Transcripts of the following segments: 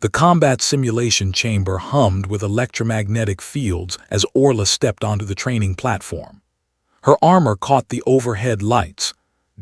The combat simulation chamber hummed with electromagnetic fields as Orla stepped onto the training platform. Her armor caught the overhead lights,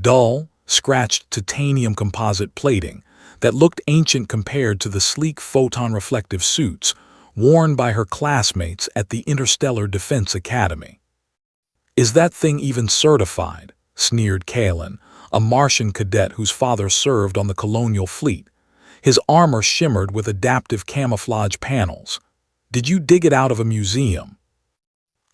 dull, scratched titanium composite plating that looked ancient compared to the sleek photon-reflective suits worn by her classmates at the Interstellar Defense Academy. "Is that thing even certified?" sneered Kalen, a Martian cadet whose father served on the colonial fleet. His armor shimmered with adaptive camouflage panels. "Did you dig it out of a museum?"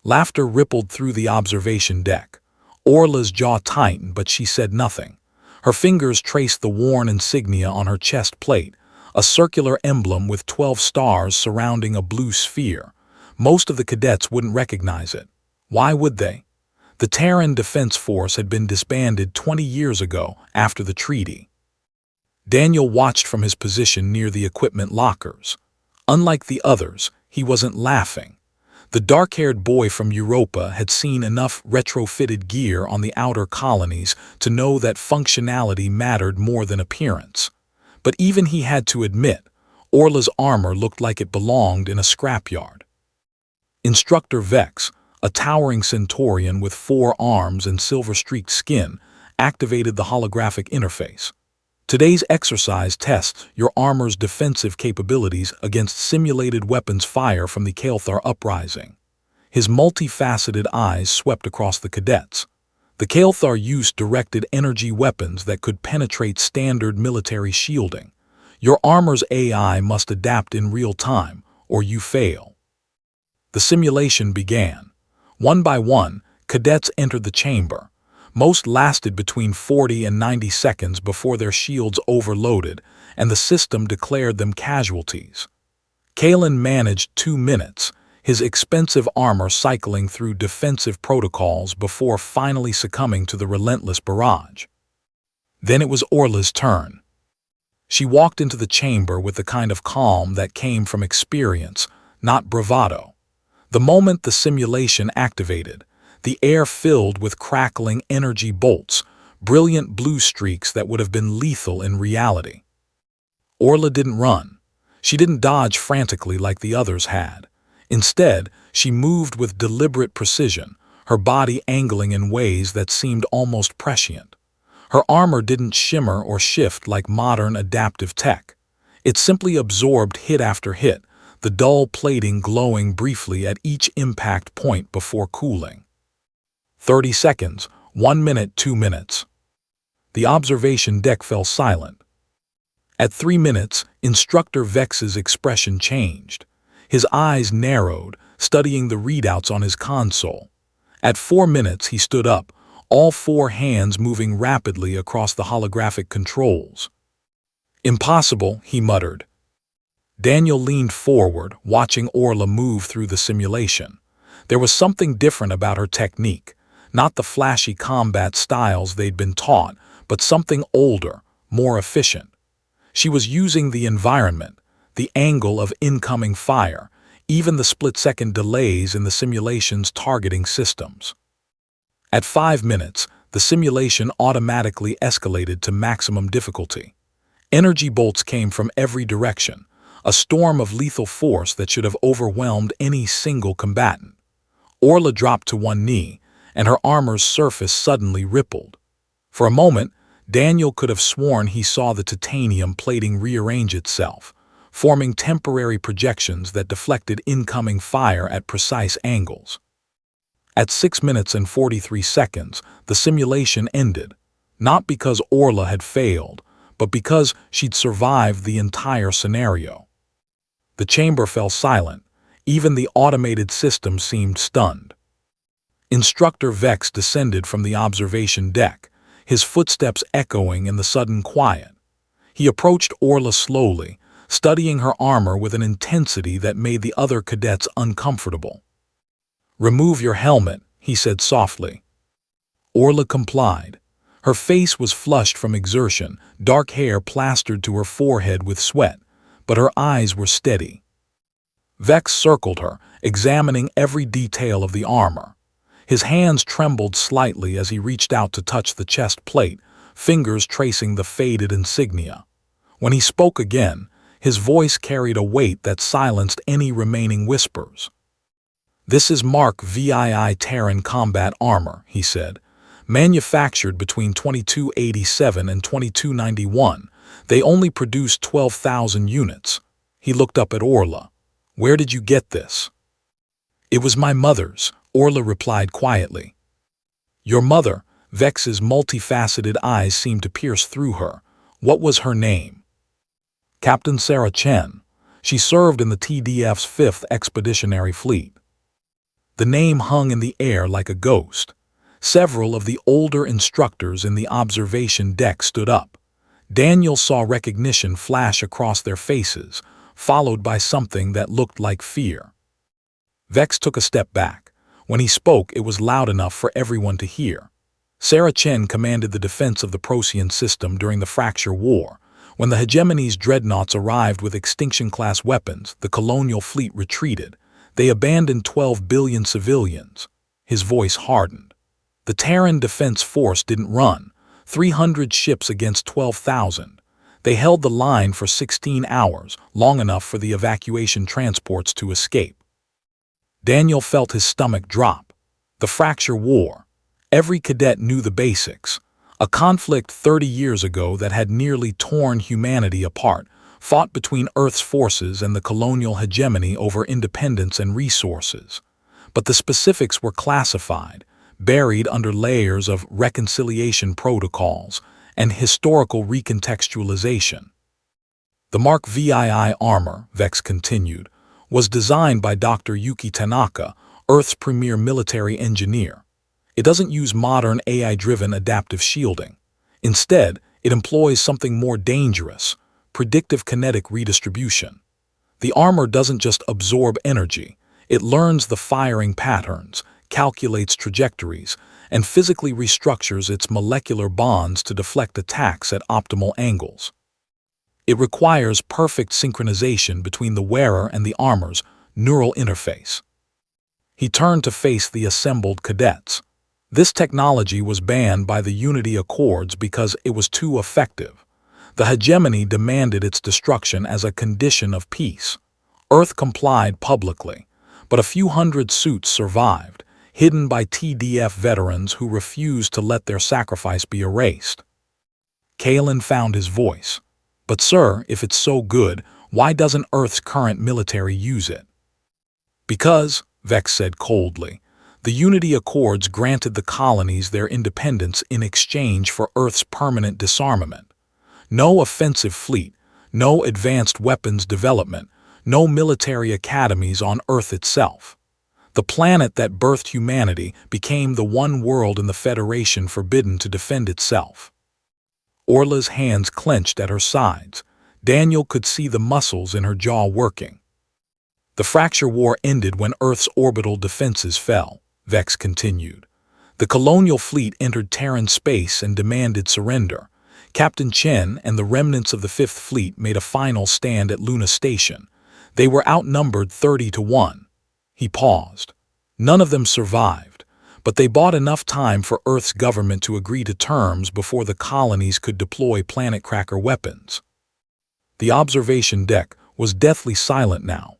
Laughter rippled through the observation deck. Orla's jaw tightened, but she said nothing. Her fingers traced the worn insignia on her chest plate, a circular emblem with 12 stars surrounding a blue sphere. Most of the cadets wouldn't recognize it. Why would they? The Terran Defense Force had been disbanded 20 years ago after the treaty. Daniel watched from his position near the equipment lockers. Unlike the others, he wasn't laughing. The dark-haired boy from Europa had seen enough retrofitted gear on the outer colonies to know that functionality mattered more than appearance. But even he had to admit, Orla's armor looked like it belonged in a scrapyard. Instructor Vex, a towering Centaurian with 4 arms and silver-streaked skin, activated the holographic interface. "Today's exercise tests your armor's defensive capabilities against simulated weapons fire from the Kael'thar uprising." His multifaceted eyes swept across the cadets. The Kael'thar used directed energy weapons that could penetrate standard military shielding. Your armor's AI must adapt in real time, or you fail. The simulation began. One by one, cadets entered the chamber. Most lasted between 40 and 90 seconds before their shields overloaded, and the system declared them casualties. Kalen managed 2 minutes, his expensive armor cycling through defensive protocols before finally succumbing to the relentless barrage. Then it was Orla's turn. She walked into the chamber with the kind of calm that came from experience, not bravado. The moment the simulation activated, the air filled with crackling energy bolts, brilliant blue streaks that would have been lethal in reality. Orla didn't run. She didn't dodge frantically like the others had. Instead, she moved with deliberate precision, her body angling in ways that seemed almost prescient. Her armor didn't shimmer or shift like modern adaptive tech. It simply absorbed hit after hit, the dull plating glowing briefly at each impact point before cooling. 30 seconds, 1 minute, 2 minutes. The observation deck fell silent. At 3 minutes, Instructor Vex's expression changed. His eyes narrowed, studying the readouts on his console. At 4 minutes, he stood up, all 4 hands moving rapidly across the holographic controls. "Impossible," he muttered. Daniel leaned forward, watching Orla move through the simulation. There was something different about her technique. Not the flashy combat styles they'd been taught, but something older, more efficient. She was using the environment, the angle of incoming fire, even the split-second delays in the simulation's targeting systems. At 5 minutes, the simulation automatically escalated to maximum difficulty. Energy bolts came from every direction, a storm of lethal force that should have overwhelmed any single combatant. Orla dropped to one knee, and her armor's surface suddenly rippled. For a moment, Daniel could have sworn he saw the titanium plating rearrange itself, forming temporary projections that deflected incoming fire at precise angles. At 6 minutes and 43 seconds, the simulation ended, not because Orla had failed, but because she'd survived the entire scenario. The chamber fell silent. Even the automated system seemed stunned. Instructor Vex descended from the observation deck, his footsteps echoing in the sudden quiet. He approached Orla slowly, studying her armor with an intensity that made the other cadets uncomfortable. "Remove your helmet," he said softly. Orla complied. Her face was flushed from exertion, dark hair plastered to her forehead with sweat, but her eyes were steady. Vex circled her, examining every detail of the armor. His hands trembled slightly as he reached out to touch the chest plate, fingers tracing the faded insignia. When he spoke again, His voice carried a weight that silenced any remaining whispers. "This is Mark VII Terran combat armor," he said. "Manufactured between 2287 and 2291. They only produced 12,000 units." He looked up at Orla. "Where did you get this?" "It was my mother's," Orla replied quietly. "Your mother?" Vex's multifaceted eyes seemed to pierce through her. "What was her name?" "Captain Sarah Chen. She served in the TDF's 5th Expeditionary Fleet." The name hung in the air like a ghost. Several of the older instructors in the observation deck stood up. Daniel saw recognition flash across their faces, followed by something that looked like fear. Vex took a step back. When he spoke, it was loud enough for everyone to hear. Sarah Chen commanded the defense of the Procyon system during the Fracture War. When the hegemony's dreadnoughts arrived with Extinction-class weapons, the colonial fleet retreated. They abandoned 12 billion civilians. His voice hardened. The Terran Defense Force didn't run. 300 ships against 12,000. They held the line for 16 hours, long enough for the evacuation transports to escape. Daniel felt his stomach drop. The Fracture War. Every cadet knew the basics. A conflict 30 years ago that had nearly torn humanity apart, fought between Earth's forces and the colonial hegemony over independence and resources. But the specifics were classified, buried under layers of reconciliation protocols and historical recontextualization. The Mark VII armor, Vex continued, was designed by Dr. Yuki Tanaka, Earth's premier military engineer. It doesn't use modern AI-driven adaptive shielding. Instead, it employs something more dangerous: predictive kinetic redistribution. The armor doesn't just absorb energy, it learns the firing patterns, calculates trajectories, and physically restructures its molecular bonds to deflect attacks at optimal angles. It requires perfect synchronization between the wearer and the armor's neural interface. He turned to face the assembled cadets. This technology was banned by the Unity Accords because it was too effective. The hegemony demanded its destruction as a condition of peace. Earth complied publicly, but a few hundred suits survived, hidden by TDF veterans who refused to let their sacrifice be erased. Kalen found his voice. "But sir, if it's so good, why doesn't Earth's current military use it?" "Because," Vex said coldly, "the Unity Accords granted the colonies their independence in exchange for Earth's permanent disarmament. No offensive fleet, no advanced weapons development, no military academies on Earth itself. The planet that birthed humanity became the one world in the Federation forbidden to defend itself." Orla's hands clenched at her sides. Daniel could see the muscles in her jaw working. "The Fracture War ended when Earth's orbital defenses fell," Vex continued. "The colonial fleet entered Terran space and demanded surrender. Captain Chen and the remnants of the 5th Fleet made a final stand at Luna Station. They were outnumbered 30-1. He paused. None of them survived, but they bought enough time for Earth's government to agree to terms before the colonies could deploy planet cracker weapons. The observation deck was deathly silent now.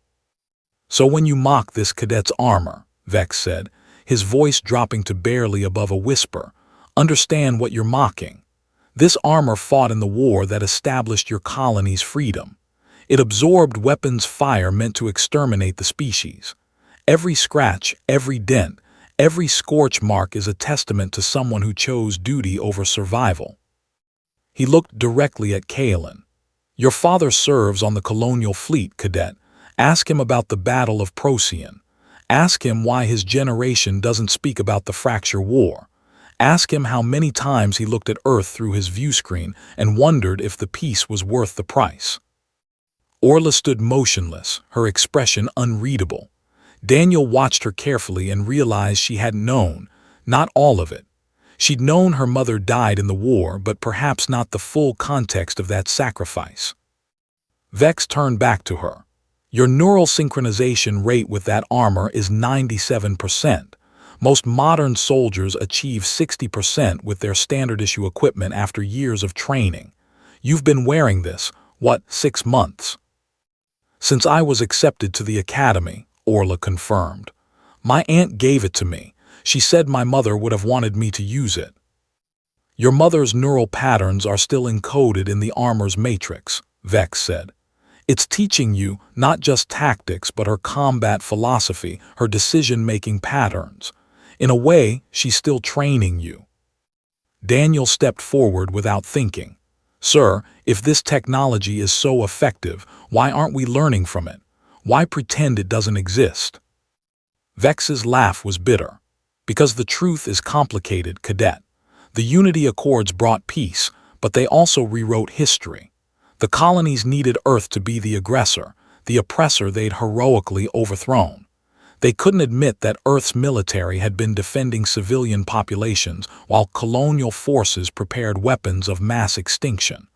"So when you mock this cadet's armor," Vex said, his voice dropping to barely above a whisper, "understand what you're mocking. This armor fought in the war that established your colony's freedom. It absorbed weapons fire meant to exterminate the species. Every scratch, every dent, every scorch mark is a testament to someone who chose duty over survival." He looked directly at Kalen. "Your father serves on the colonial fleet, cadet. Ask him about the Battle of Procyon. Ask him why his generation doesn't speak about the Fracture War. Ask him how many times he looked at Earth through his viewscreen and wondered if the peace was worth the price." Orla stood motionless, her expression unreadable. Daniel watched her carefully and realized she hadn't known, not all of it. She'd known her mother died in the war, but perhaps not the full context of that sacrifice. Vex turned back to her. "Your neural synchronization rate with that armor is 97%. Most modern soldiers achieve 60% with their standard-issue equipment after years of training. You've been wearing this, 6 months? Since I was accepted to the academy, Orla confirmed. My aunt gave it to me. She said my mother would have wanted me to use it. Your mother's neural patterns are still encoded in the armor's matrix, Vex said. It's teaching you not just tactics but her combat philosophy, her decision-making patterns. In a way, she's still training you. Daniel stepped forward without thinking. Sir, if this technology is so effective, why aren't we learning from it? Why pretend it doesn't exist? Vex's laugh was bitter. Because the truth is complicated, Cadet. The Unity Accords brought peace, but they also rewrote history. The colonies needed Earth to be the aggressor, the oppressor they'd heroically overthrown. They couldn't admit that Earth's military had been defending civilian populations while colonial forces prepared weapons of mass extinction.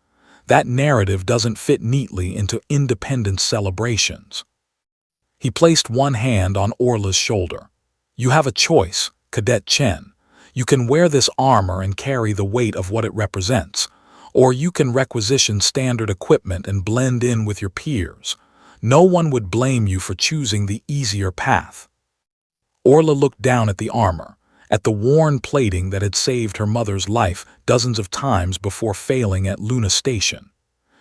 That narrative doesn't fit neatly into independence celebrations. He placed one hand on Orla's shoulder. You have a choice, Cadet Chen. You can wear this armor and carry the weight of what it represents, or you can requisition standard equipment and blend in with your peers. No one would blame you for choosing the easier path. Orla looked down at the armor, at the worn plating that had saved her mother's life dozens of times before failing at Luna Station.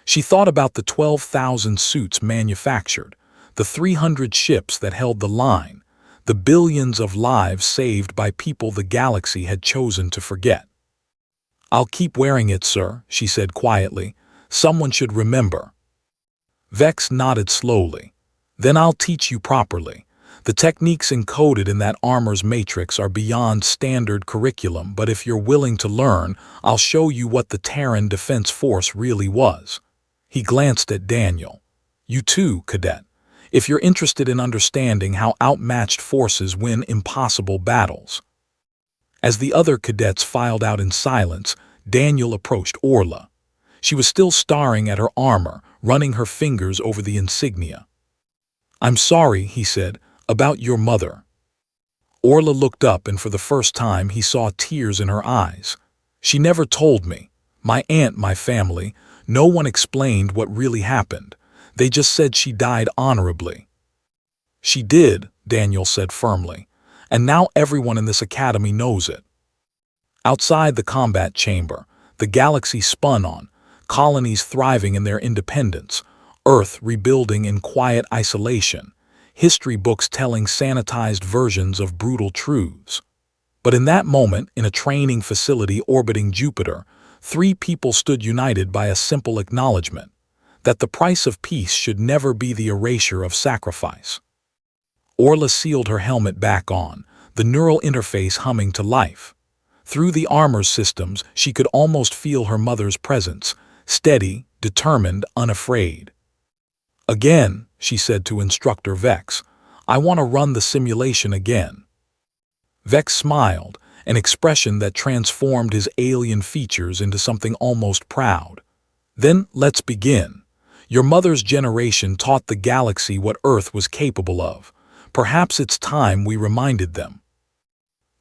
She thought about the 12,000 suits manufactured, the 300 ships that held the line, the billions of lives saved by people the galaxy had chosen to forget. I'll keep wearing it, sir, she said quietly. Someone should remember. Vex nodded slowly. Then I'll teach you properly. The techniques encoded in that armor's matrix are beyond standard curriculum, but if you're willing to learn, I'll show you what the Terran Defense Force really was. He glanced at Daniel. You too, Cadet. If you're interested in understanding how outmatched forces win impossible battles. As the other cadets filed out in silence, Daniel approached Orla. She was still staring at her armor, running her fingers over the insignia. I'm sorry, he said, about your mother. Orla looked up, and for the first time he saw tears in her eyes. She never told me. My aunt, my family, no one explained what really happened. They just said she died honorably. She did, Daniel said firmly, and now everyone in this academy knows it. Outside the combat chamber, the galaxy spun on, colonies thriving in their independence, Earth rebuilding in quiet isolation, history books telling sanitized versions of brutal truths. But in that moment, in a training facility orbiting Jupiter, 3 people stood united by a simple acknowledgement that the price of peace should never be the erasure of sacrifice. Orla sealed her helmet back on, the neural interface humming to life. Through the armor's systems, she could almost feel her mother's presence, steady, determined, unafraid. Again, she said to Instructor Vex, I want to run the simulation again. Vex smiled, an expression that transformed his alien features into something almost proud. Then let's begin. Your mother's generation taught the galaxy what Earth was capable of. Perhaps it's time we reminded them.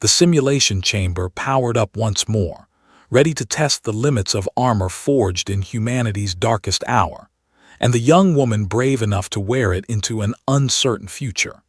The simulation chamber powered up once more, ready to test the limits of armor forged in humanity's darkest hour, and the young woman brave enough to wear it into an uncertain future.